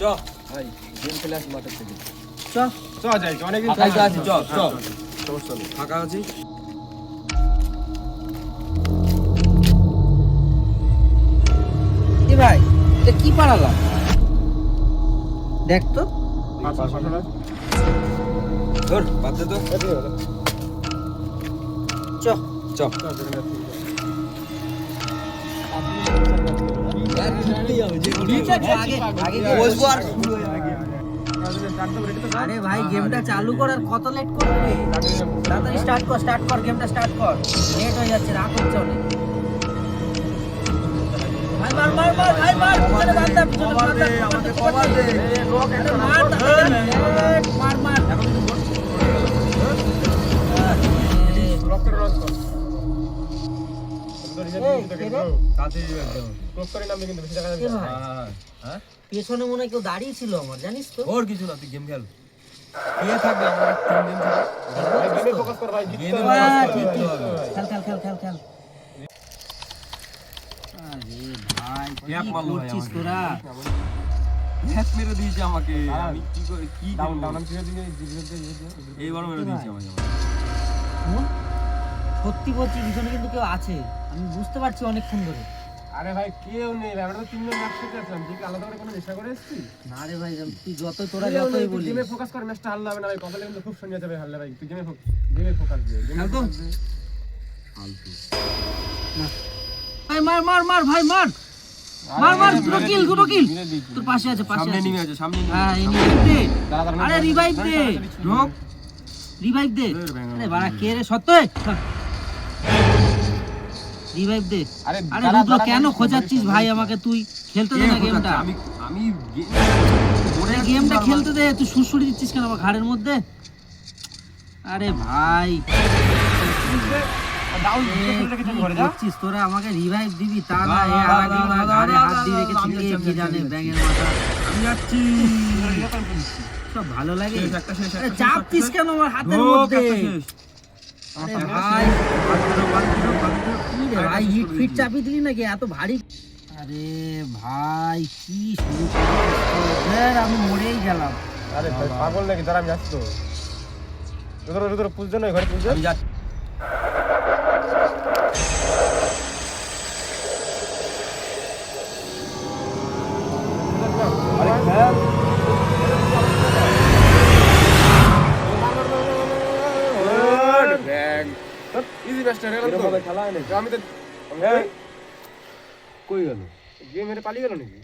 চ ভাই গেম খেলে আসি মাঠের থেকে। চ চ যাই অনেকদিন ফাঁকা আছি, চ চ সমস্যা নেই। ফাঁকা আছি। কি ভাই এটা কি পারালাম দেখ তো। ধর বাদ দে তো। চ চ বসবো আর আরে ভাই গেমটা চালু কর আর কত লেট করবে? তাড়াতাড়ি স্টার্ট কর গেমটা স্টার্ট কর, লেট হয়ে যাচ্ছে, রাত হচ্ছে অনেক। ভাই মার ভাই মার, পিছনে বাঁধা, পিছনে বাঁধা, আমাকে কভার দে। মার মার এখন কিন্তু রক করে রক কর। পেছনে মনে হয় কেউ দাঁড়িয়ে ছিল আমার, জানিস তো? ওর কিছু না, তুই গেম খেল। কে থাকবে? আমরা তিন দিন থাকবে। গেমে ফোকাস কর ভাই, জিততে গেমে হবে। focus ঠিক, করতে ঠিক। হবে। খেল। আরে ভাই কি গ্যাপ মারলো ভাই করছিস আমাকে। তোরা? ম্যাচ মেরে দিয়েছে আমাকে। আমি কি করে কি ডাউন করবো? ডাউন আমি ছেড়ে দিয়ে এইবার মেরে দিয়েছে আমাকে। হুম? সত্যি বলছি পিছনে কিন্তু কেউ আছে, আমি বুঝতে পারছি অনেকক্ষণ ধরে। আরে ভাই কেউ নেই ভাই, আমরা তো তিনজন একসাথে আছিলাম। তুই কি আলাদা করে কোনো নেশা করে এসেছিস? না রে ভাই, তুই তোরা যতই বলিস। গেমে ফোকাস কর, ম্যাচটা হারলে হবে না ভাই। কপালে কিন্তু খুব শুনিয়ে যাবে হারলে ভাই। তুই গেমে ফোকাস দে। খেল তো। ফালতু। না ভাই মার ভাই মার দুটো কিল তোর পাশে আছে সামনে নেমে আছে, সামনে নেমে হ্যাঁ আছে। এই রিভাইভ দে। দাঁড়া, দাঁড়া, আরে রিভাইভ দে, ঢোক। রিভাইভ দে। এর ব্যাঙা। আরে বাড়া কে রে সত্য? রিভাইভ দে। আরে আরে দাঁড়া, রুদ্র দাঁড়া, কেন দাঁড়া, খোঁজাচ্ছিস ভাই আমাকে? তুই খেলতে দে কে না খোঁজাচ্ছে? গেমটা। আমি ওরে গেমটা খেলতে দে, তুই সুড়সুড়ি দিচ্ছিস কেন আমার ঘাড়ের মধ্যে? আরে ভাই ডাউন এ, রেখে কি ঘরে যা। করছিস তোরা? আমাকে রিভাইভ দিবি তা না, না, এ না, আগে না, না, ঘাড়ে না, হাত না, দিয়ে না, রেখেছিস, আমি কে যাচ্ছি, কি আমি জানে যাচ্ছি। ব্যাঙের মাথা। আমি যাচ্ছি। সব ভালো লাগে? শেষ, একটা শেষ, আরে একটা চাপ শেষ, দিস একটা কেন আমার হাতের ঢোক, মধ্যে? একটা শেষ। আরে ভাই কি রে ভাই, হিট ফিট চাপিয়ে দিলি নাকি এত ভারী? আরে ভাই কি শুরু করেছিস? আমি মরেই গেলাম। আরে ভাই পাগল নাকি? দাঁড়া আমি যাচ্ছি তো। রুদ্র পুজো নয়, ঘরে পুজো। আমি যাচ্ছি। আরে খেল। ইজি ম্যাচটা হয়ে গেল তো। খেলা হয় নাকি? আমি তো কই গেল? গেম হেরে পালিয়ে গেল নাকি?